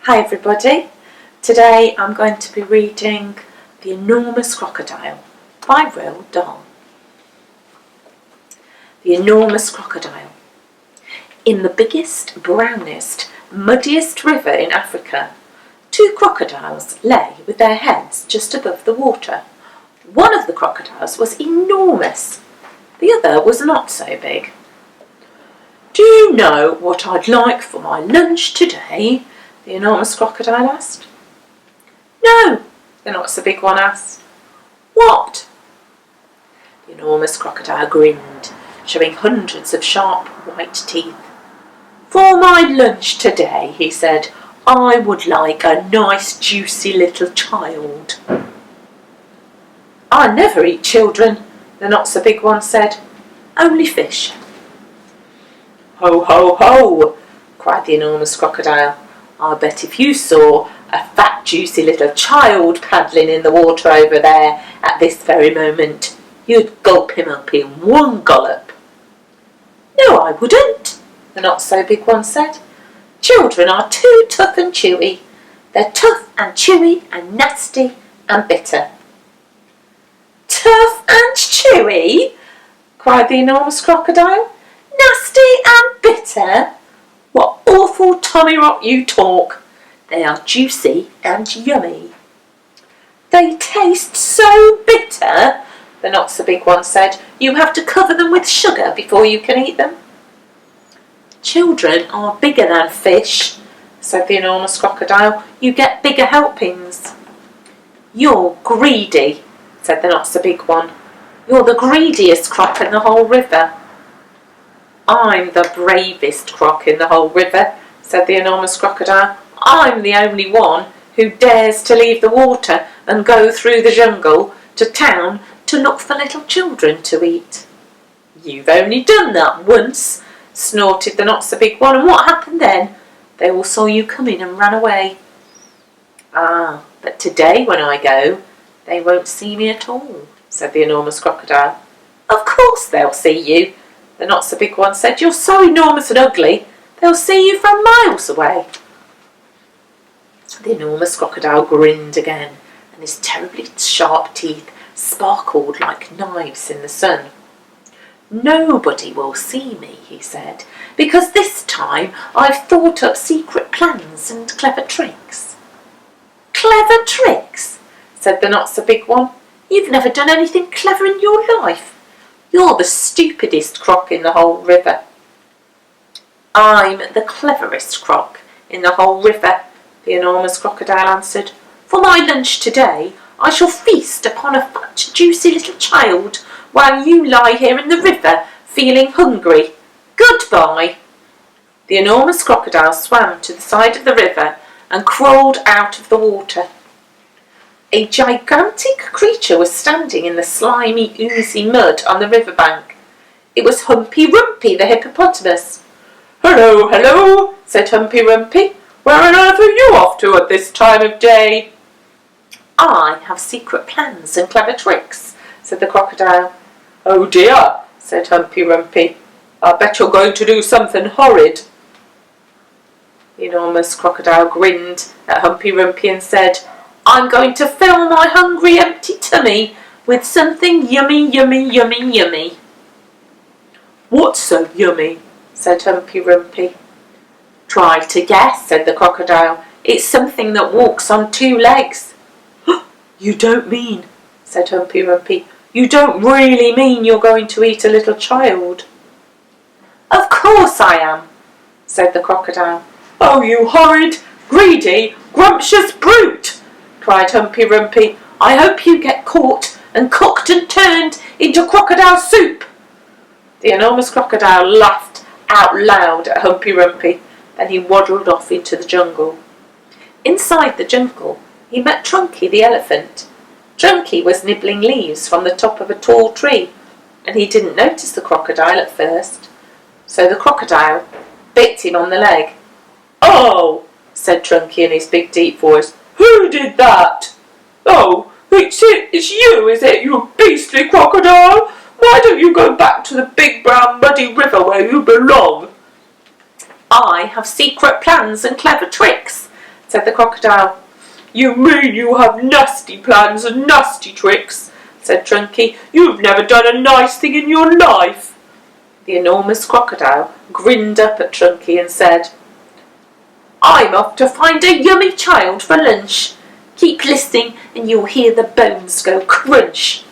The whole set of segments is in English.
Hi everybody, today I'm going to be reading The Enormous Crocodile by Roald Dahl. The Enormous Crocodile. In the biggest, brownest, muddiest river in Africa, 2 crocodiles lay with their heads just above the water. One of the crocodiles was enormous, the other was not so big. "Do you know what I'd like for my lunch today?" the enormous crocodile asked. "No," the not-so-big one asked. "What?" The enormous crocodile grinned, showing hundreds of sharp white teeth. "For my lunch today," he said, "I would like a nice juicy little child." "I never eat children," the not-so-big one said. "Only fish." "Ho, ho, ho!" cried the enormous crocodile. "I bet if you saw a fat, juicy little child paddling in the water over there at this very moment, you'd gulp him up in one gulp." "No, I wouldn't," the not-so-big one said. "Children are too tough and chewy. They're tough and chewy and nasty and bitter." "Tough and chewy?" cried the enormous crocodile. "Nasty and bitter? What awful tommy-rot you talk. They are juicy and yummy." "They taste so bitter," the not-so-big one said, "you have to cover them with sugar before you can eat them." "Children are bigger than fish," said the enormous crocodile. "You get bigger helpings." "You're greedy," said the not-so-big one. "You're the greediest croc in the whole river." "I'm the bravest croc in the whole river," said the enormous crocodile. "I'm the only one who dares to leave the water and go through the jungle to town to look for little children to eat." "You've only done that once," snorted the not-so-big one. "And what happened then?" "They all saw you coming and ran away." "Ah, but today when I go, they won't see me at all," said the enormous crocodile. "Of course they'll see you," the not-so-big one said. "You're so enormous and ugly, they'll see you from miles away." The enormous crocodile grinned again, and his terribly sharp teeth sparkled like knives in the sun. "Nobody will see me," he said, "because this time I've thought up secret plans and clever tricks." "Clever tricks?" said the not-so-big one. "You've never done anything clever in your life. You're the stupidest croc in the whole river." "I'm the cleverest croc in the whole river," the enormous crocodile answered. "For my lunch today, I shall feast upon a fat, juicy little child while you lie here in the river feeling hungry. Goodbye." The enormous crocodile swam to the side of the river and crawled out of the water. A gigantic creature was standing in the slimy, oozy mud on the riverbank. It was Humpy Rumpy the hippopotamus. "Hello, hello," said Humpy Rumpy. "Where on earth are you off to at this time of day?" "I have secret plans and clever tricks," said the crocodile. "Oh dear," said Humpy Rumpy. "I bet you're going to do something horrid." The enormous crocodile grinned at Humpy Rumpy and said, "I'm going to fill my hungry, empty tummy with something yummy, yummy, yummy, yummy." "What's so yummy?" said Humpy Rumpy. "Try to guess," said the crocodile. "It's something that walks on 2 legs." "You don't mean," said Humpy Rumpy, "you don't really mean you're going to eat a little child?" "Of course I am," said the crocodile. "Oh, you horrid, greedy, grumptious brute!" cried Humpy Rumpy. "I hope you get caught and cooked and turned into crocodile soup." The enormous crocodile laughed out loud at Humpy Rumpy. Then he waddled off into the jungle. Inside the jungle, he met Trunky the elephant. Trunky was nibbling leaves from the top of a tall tree, and he didn't notice the crocodile at first. So the crocodile bit him on the leg. "Oh," said Trunky in his big deep voice. "Who did that?" "Oh, it's you, is it, you beastly crocodile? Why don't you go back to the big brown muddy river where you belong?" "I have secret plans and clever tricks," said the crocodile. "You mean you have nasty plans and nasty tricks?" said Trunky. "You've never done a nice thing in your life." The enormous crocodile grinned up at Trunky and said, "I'm off to find a yummy child for lunch. Keep listening and you'll hear the bones go crunch."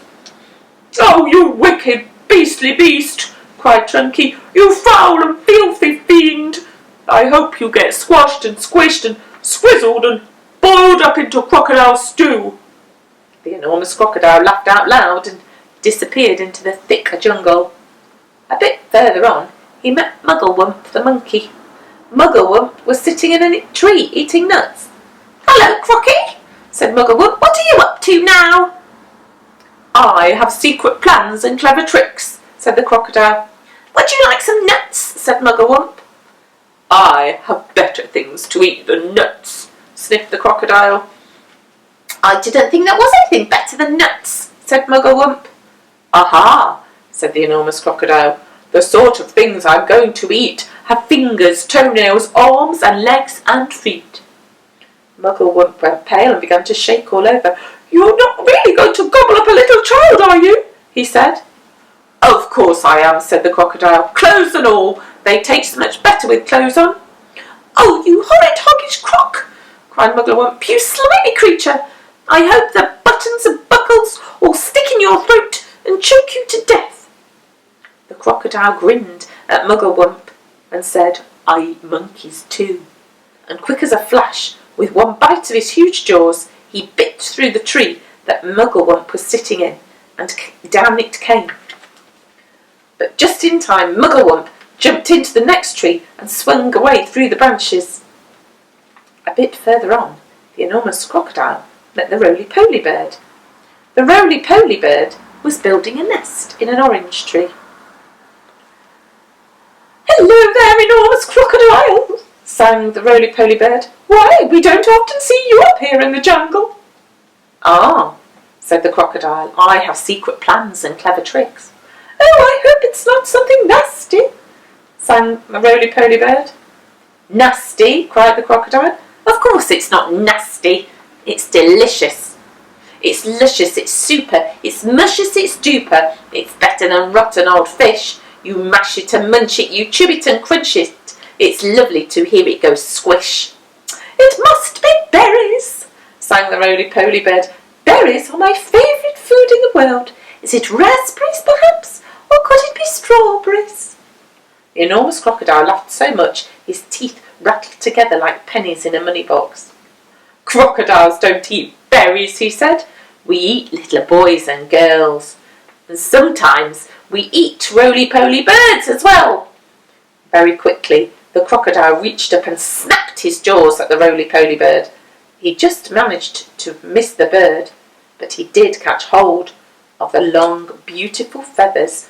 "Oh, you wicked, beastly beast!" cried Trunky. "You foul and filthy fiend! I hope you get squashed and squished and squizzled and boiled up into crocodile stew." The enormous crocodile laughed out loud and disappeared into the thick jungle. A bit further on, he met Mugglewump the monkey. Mugglewump was sitting in a tree eating nuts. "Hello, Crocky," said Mugglewump. "What are you up to now?" "I have secret plans and clever tricks," said the crocodile. "Would you like some nuts?" said Mugglewump. "I have better things to eat than nuts," sniffed the crocodile. "I didn't think there was anything better than nuts," said Mugglewump. "Aha," said the enormous crocodile. "The sort of things I'm going to eat have fingers, toenails, arms and legs and feet." Mugglewump went pale and began to shake all over. "You're not really going to gobble up a little child, are you?" he said. "Of course I am," said the crocodile. "Clothes and all. They taste much better with clothes on." "Oh, you horrid hoggish croc!" cried Mugglewump. "You slimy creature! I hope the buttons and buckles all stick in your throat and choke you to death." The crocodile grinned at Mugglewump and said, "I eat monkeys too." And quick as a flash, with one bite of his huge jaws, he bit through the tree that Mugglewump was sitting in, and down it came. But just in time, Mugglewump jumped into the next tree and swung away through the branches. A bit further on, the enormous crocodile met the roly-poly bird. The roly-poly bird was building a nest in an orange tree. "Hello there, enormous crocodile," sang the roly-poly bird. "Why, we don't often see you up here in the jungle." "Ah," said the crocodile, "I have secret plans and clever tricks." "Oh, I hope it's not something nasty," sang the roly-poly bird. "Nasty?" cried the crocodile. "Of course it's not nasty. It's delicious. It's luscious, it's super, it's muscious, it's duper. It's better than rotten old fish. You mash it and munch it, you chew it and crunch it. It's lovely to hear it go squish." "It must be berries," sang the roly-poly bird. "Berries are my favourite food in the world. Is it raspberries, perhaps? Or could it be strawberries?" The enormous crocodile laughed so much his teeth rattled together like pennies in a money box. "Crocodiles don't eat berries," he said. "We eat little boys and girls. And sometimes we eat roly-poly birds as well." Very quickly, the crocodile reached up and snapped his jaws at the roly-poly bird. He just managed to miss the bird, but he did catch hold of the long, beautiful feathers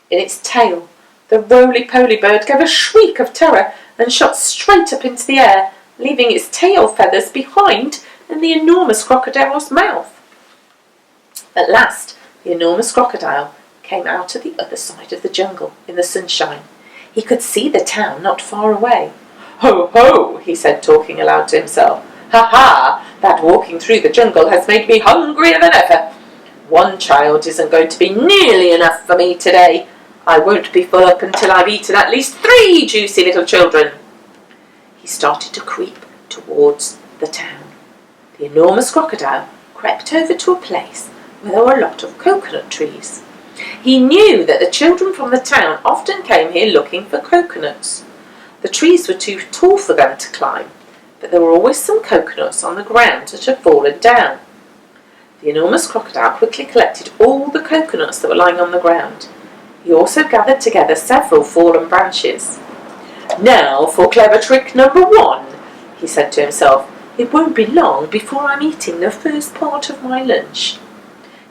in its tail. The roly-poly bird gave a shriek of terror and shot straight up into the air, leaving its tail feathers behind in the enormous crocodile's mouth. At last, the enormous crocodile came out of the other side of the jungle in the sunshine. He could see the town not far away. "Ho, ho," he said, talking aloud to himself. "Ha, ha, that walking through the jungle has made me hungrier than ever. One child isn't going to be nearly enough for me today. I won't be full up until I've eaten at least 3 juicy little children." He started to creep towards the town. The enormous crocodile crept over to a place where there were a lot of coconut trees. He knew that the children from the town often came here looking for coconuts. The trees were too tall for them to climb, but there were always some coconuts on the ground that had fallen down. The enormous crocodile quickly collected all the coconuts that were lying on the ground. He also gathered together several fallen branches. "Now for clever trick number 1, he said to himself. It won't be long before I'm eating the first part of my lunch."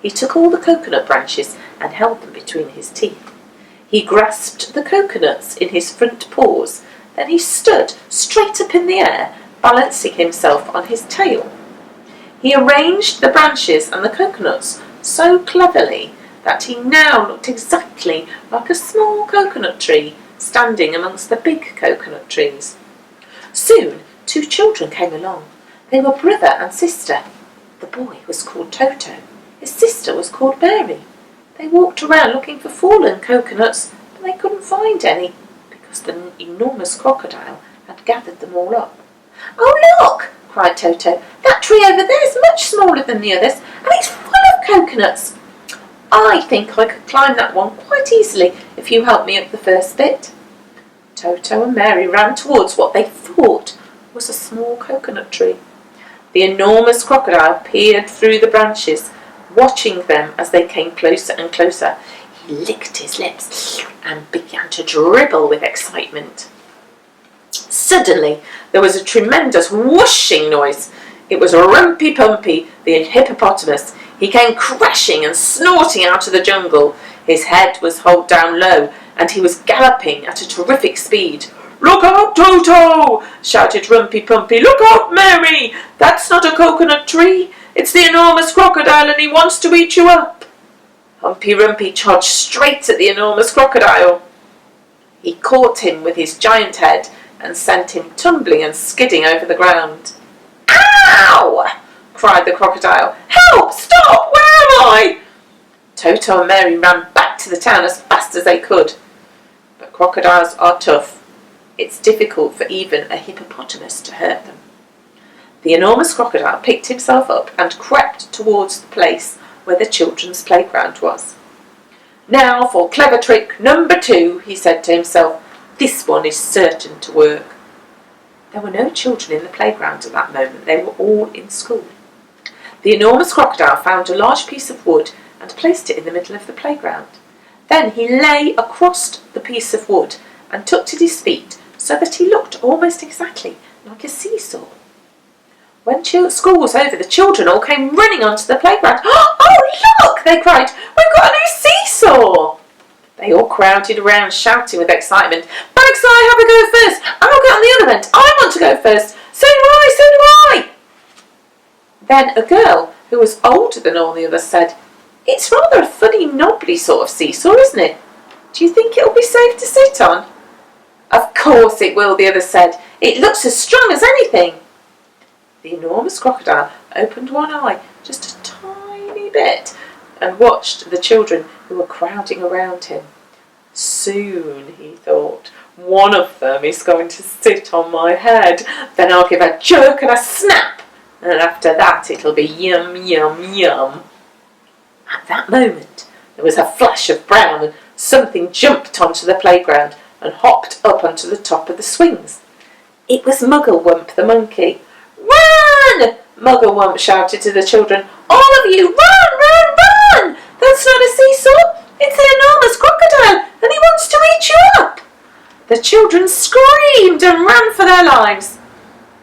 He took all the coconut branches and held them between his teeth. He grasped the coconuts in his front paws. Then he stood straight up in the air, balancing himself on his tail. He arranged the branches and the coconuts so cleverly that he now looked exactly like a small coconut tree standing amongst the big coconut trees. Soon 2 children came along. They were brother and sister. The boy was called Toto. His sister was called Mary. They walked around looking for fallen coconuts, but they couldn't find any because the enormous crocodile had gathered them all up. "Oh, look!" cried Toto. "That tree over there is much smaller than the others, and it's full of coconuts. I think I could climb that one quite easily if you help me up the first bit." Toto and Mary ran towards what they thought was a small coconut tree. The enormous crocodile peered through the branches, watching them as they came closer and closer. He licked his lips and began to dribble with excitement. Suddenly, there was a tremendous whooshing noise. It was Rumpy Pumpy, the hippopotamus. He came crashing and snorting out of the jungle. His head was held down low, and he was galloping at a terrific speed. "Look out, Toto!" shouted Rumpy Pumpy. "Look out, Mary! That's not a coconut tree. It's the enormous crocodile, and he wants to eat you up." Humpy Rumpy charged straight at the enormous crocodile. He caught him with his giant head and sent him tumbling and skidding over the ground. "Ow!" cried the crocodile. "Help! Stop! Where am I?" Toto and Mary ran back to the town as fast as they could. But crocodiles are tough. It's difficult for even a hippopotamus to hurt them. The enormous crocodile picked himself up and crept towards the place where the children's playground was. "Now for clever trick number 2, he said to himself. "This one is certain to work." There were no children in the playground at that moment. They were all in school. The enormous crocodile found a large piece of wood and placed it in the middle of the playground. Then he lay across the piece of wood and tucked at his feet so that he looked almost exactly like a seesaw. When school was over, the children all came running onto the playground. "Oh, look!" they cried. "We've got a new seesaw!" They all crowded around, shouting with excitement. "Bugs, I have a go first! I'll get on the other end! I want to go first! So do I! So do I!" Then a girl, who was older than all the others, said, "It's rather a funny, knobbly sort of seesaw, isn't it? Do you think it'll be safe to sit on?" "Of course it will," the others said. "It looks as strong as anything." The enormous crocodile opened one eye just a tiny bit and watched the children who were crowding around him. "Soon," he thought, "one of them is going to sit on my head. Then I'll give a jerk and a snap, and after that it'll be yum, yum, yum." At that moment there was a flash of brown and something jumped onto the playground and hopped up onto the top of the swings. It was Mugglewump the monkey. "Run!" Mugglewump shouted to the children. "All of you, run, run, run! That's not a seesaw, it's the enormous crocodile, and he wants to eat you up!" The children screamed and ran for their lives.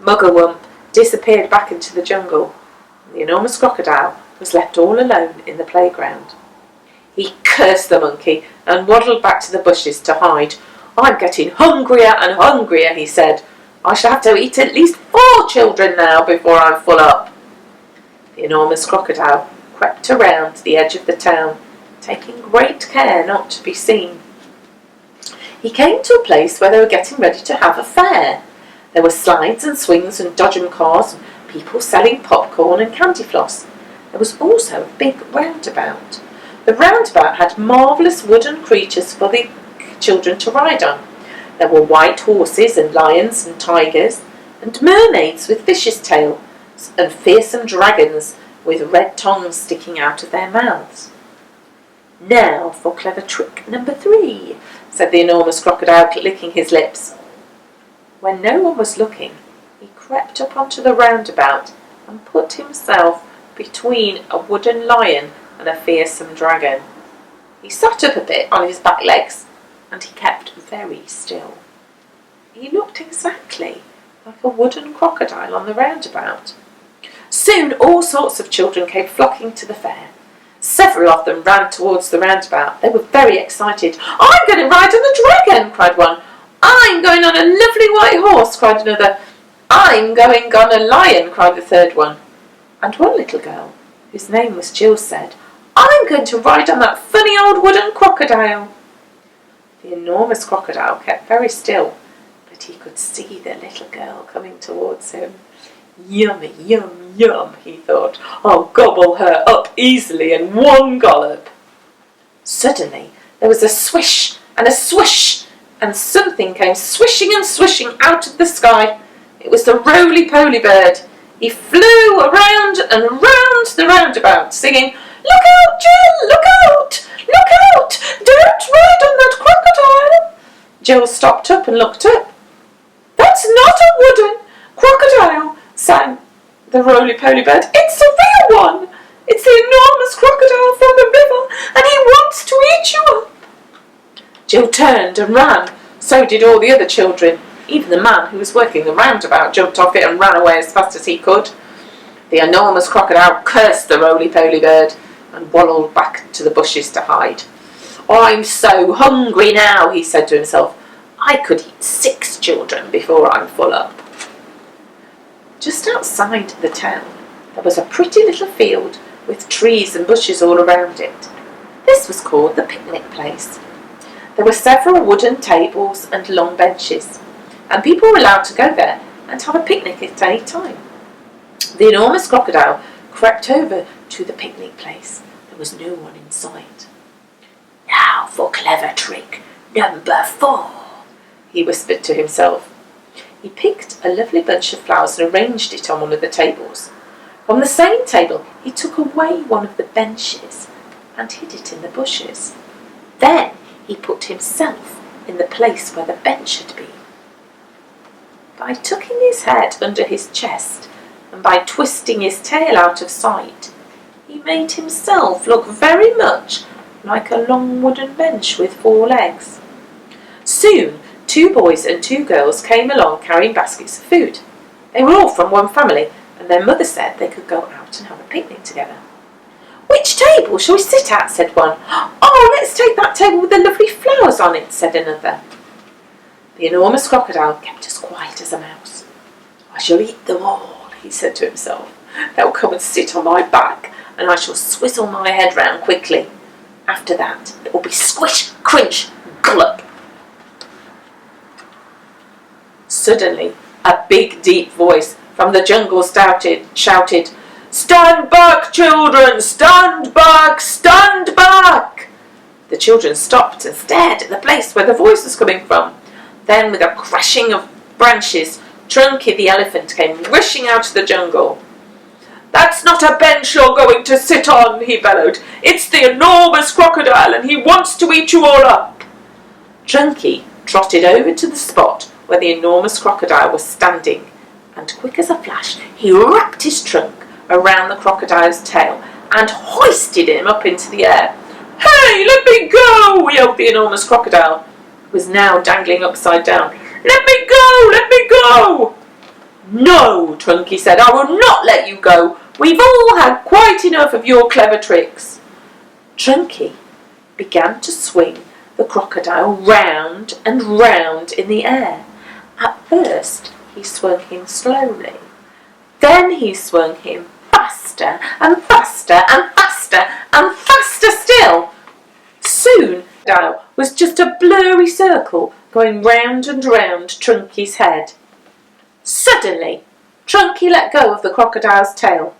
Mugglewump disappeared back into the jungle. The enormous crocodile was left all alone in the playground. He cursed the monkey and waddled back to the bushes to hide. "I'm getting hungrier and hungrier," he said. "I shall have to eat at least 4 children now before I'm full up." The enormous crocodile crept around the edge of the town, taking great care not to be seen. He came to a place where they were getting ready to have a fair. There were slides and swings and dodgem cars and people selling popcorn and candy floss. There was also a big roundabout. The roundabout had marvellous wooden creatures for the children to ride on. There were white horses and lions and tigers, and mermaids with fishes' tails, and fearsome dragons with red tongues sticking out of their mouths. "Now for clever trick number 3, said the enormous crocodile, licking his lips. When no one was looking, he crept up onto the roundabout and put himself between a wooden lion and a fearsome dragon. He sat up a bit on his back legs, and he kept very still. He looked exactly like a wooden crocodile on the roundabout. Soon all sorts of children came flocking to the fair. Several of them ran towards the roundabout. They were very excited. "I'm going to ride on the dragon," cried one. "I'm going on a lovely white horse," cried another. "I'm going on a lion," cried the third one. And one little girl, whose name was Jill, said, "I'm going to ride on that funny old wooden crocodile." The enormous crocodile kept very still, but he could see the little girl coming towards him. "Yummy, yum, yum," he thought. "I'll gobble her up easily in one gallop." Suddenly there was a swish and a swish, and something came swishing and swishing out of the sky. It was the roly-poly bird. He flew around and round the roundabout, singing, "Look out, Jill! Look out! Look out! Don't ride on that crocodile!" Jill stopped up and looked up. "That's not a wooden crocodile," sang the roly-poly bird. "It's a real one. It's the enormous crocodile from the river, and he wants to eat you up." Jill turned and ran. So did all the other children. Even the man who was working the roundabout jumped off it and ran away as fast as he could. The enormous crocodile cursed the roly-poly bird and waddled back to the bushes to hide. "I'm so hungry now," he said to himself. "I could eat 6 children before I'm full up." Just outside the town, there was a pretty little field with trees and bushes all around it. This was called the picnic place. There were several wooden tables and long benches, and people were allowed to go there and have a picnic at any time. The enormous crocodile crept over to the picnic place. There was no one in sight. "Now for clever trick number 4, he whispered to himself. He picked a lovely bunch of flowers and arranged it on one of the tables. From the same table he took away one of the benches and hid it in the bushes. Then he put himself in the place where the bench had been. By tucking his head under his chest and by twisting his tail out of sight, he made himself look very much like a long wooden bench with 4 legs. Soon 2 boys and 2 girls came along carrying baskets of food. They were all from one family, and their mother said they could go out and have a picnic together. "Which table shall we sit at?" said one. "Oh, let's take that table with the lovely flowers on it," said another. The enormous crocodile kept as quiet as a mouse. "I shall eat them all," he said to himself. "They'll come and sit on my back, and I shall swizzle my head round quickly. After that, it will be squish, crunch, gullup." Suddenly, a big, deep voice from the jungle shouted, "Stand back, children! Stand back! Stand back!" The children stopped and stared at the place where the voice was coming from. Then, with a crashing of branches, Trunky the elephant came rushing out of the jungle. "That's not a bench you're going to sit on," he bellowed. "It's the enormous crocodile, and he wants to eat you all up." Trunky trotted over to the spot where the enormous crocodile was standing, and quick as a flash, he wrapped his trunk around the crocodile's tail and hoisted him up into the air. "Hey, let me go!" yelled the enormous crocodile, who was now dangling upside down. "Let me go! Let me go!" "No," Trunky said, "I will not let you go. We've all had quite enough of your clever tricks." Trunky began to swing the crocodile round and round in the air. At first he swung him slowly. Then he swung him faster and faster and faster and faster still. Soon Dahl was just a blurry circle going round and round Trunky's head. Suddenly Trunky let go of the crocodile's tail,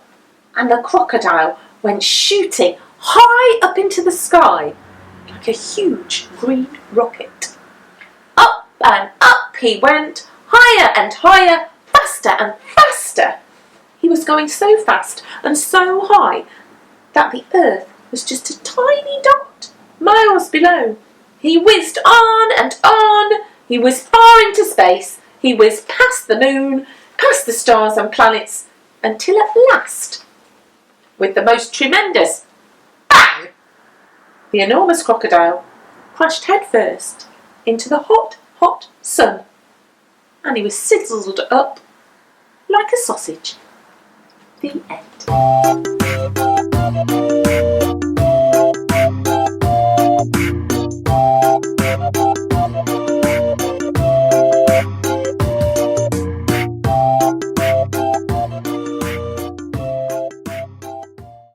and the crocodile went shooting high up into the sky like a huge green rocket. Up and up he went, higher and higher, faster and faster. He was going so fast and so high that the earth was just a tiny dot miles below. He whizzed on and on. He whizzed far into space. He whizzed past the moon, past the stars and planets, until at last, with the most tremendous bang, the enormous crocodile crashed headfirst into the hot, hot sun, and he was sizzled up like a sausage. The end.